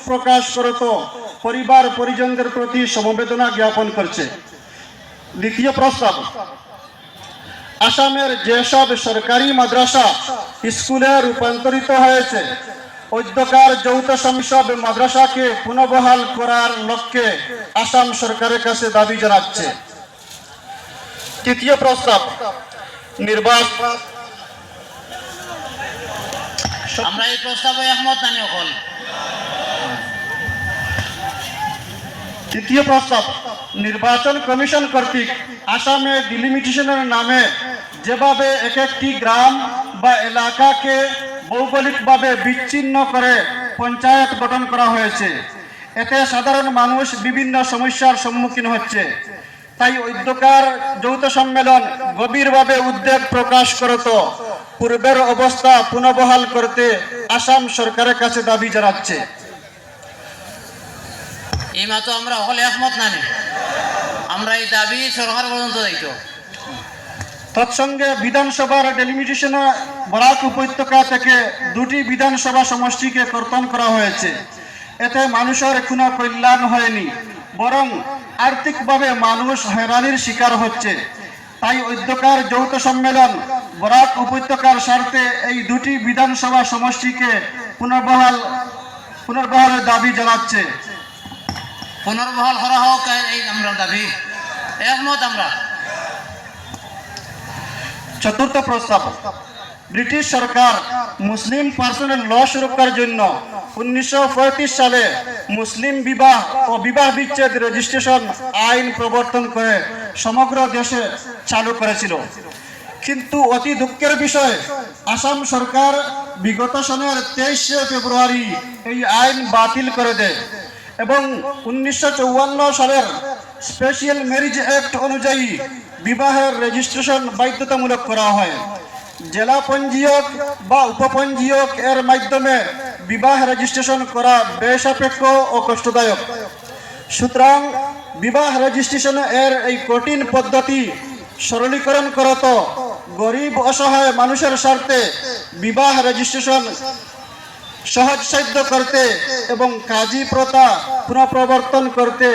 প্রকাশ করত পরিবার পরিজনদের প্রতি সমবেদনা জ্ঞাপন করছে। দ্বিতীয় প্রস্তাব, আসামের যেসব সরকারি মাদ্রাসা স্কুলে রূপান্তরিত হয়েছে অধ্যকার যৌথ সব মাদ্রাসাকে পুনর্বহাল করার লক্ষ্যে আসাম সরকারের কাছে দাবি জানাচ্ছে। তৃতীয় প্রস্তাব, আমরা এই প্রস্তাবে একমত নানি অকল। তৃতীয় প্রস্তাব, নির্বাচন কমিশন কর্তৃক আসামে ডিলিমিটেশনের নামে যেভাবে এক একটি গ্রাম বা এলাকাকে ভৌগোলিকভাবে বিচ্ছিন্ন করে পঞ্চায়েত গঠন করা হয়েছে, এতে সাধারণ মানুষ বিভিন্ন সমস্যার সম্মুখীন হচ্ছে। তাই অধ্যকার যৌথ সম্মেলন গভীরভাবে উদ্বেগ প্রকাশ করত পূর্বের অবস্থা পুনর্বহাল করতে আসাম সরকারের কাছে দাবি জানাচ্ছে। এই মাত্র আমরা হলে একমত নানি, আমরা এই দাবি সরকার পর্যন্ত যাইতো। তৎসঙ্গে বিধানসভার ডেলিমিটেশনে বরাক উপত্যকা থেকে 2টি বিধানসভা সমষ্টিকে কর্তন করা হয়েছে। এতে মানুষের কোনো কল্যাণ হয়নি, বরং আর্থিকভাবে মানুষ হয়রানির শিকার হচ্ছে। তাই অধ্যকার যৌথ সম্মেলন বরাক উপত্যকার স্বার্থে এই 2টি বিধানসভা সমষ্টিকে পুনর্বহালের দাবি জানাচ্ছে। পুনর্বহাল করা হোক, এই আমরা দাবি একমত আমরা। চতুর্থ প্রস্তাব, ব্রিটিশ সরকার মুসলিম পার্সোনাল ল সুরক্ষার জন্য 1935 সালে মুসলিম বিবাহ ও বিবাহ বিচ্ছেদ রেজিস্ট্রেশন আইন প্রবর্তন করে সমগ্র দেশে চালু করেছিল। কিন্তু অতি দুঃখের বিষয়, আসাম সরকার বিগত সনের 23 ফেব্রুয়ারি এই আইন বাতিল করে দেয় এবং 1954 সালের স্পেশাল ম্যারেজ অ্যাক্ট অনুযায়ী বিবাহের রেজিস্ট্রেশন বাধ্যতামূলক করা হয়। জেলা পঞ্জীয়ক বা উপপঞ্জীয়ক এর মাধ্যমে বিবাহ রেজিস্ট্রেশন করা বেসাপেক্ষ ও কষ্টদায়ক। সুতরাং বিবাহ রেজিস্ট্রেশন এর এই কঠিন পদ্ধতি সরলীকরণ করত গরিব অসহায় মানুষের স্বার্থে বিবাহ রেজিস্ট্রেশন সহজসাধ্য করতে এবং কাজী প্রথা পুনঃপ্রবর্তন করতে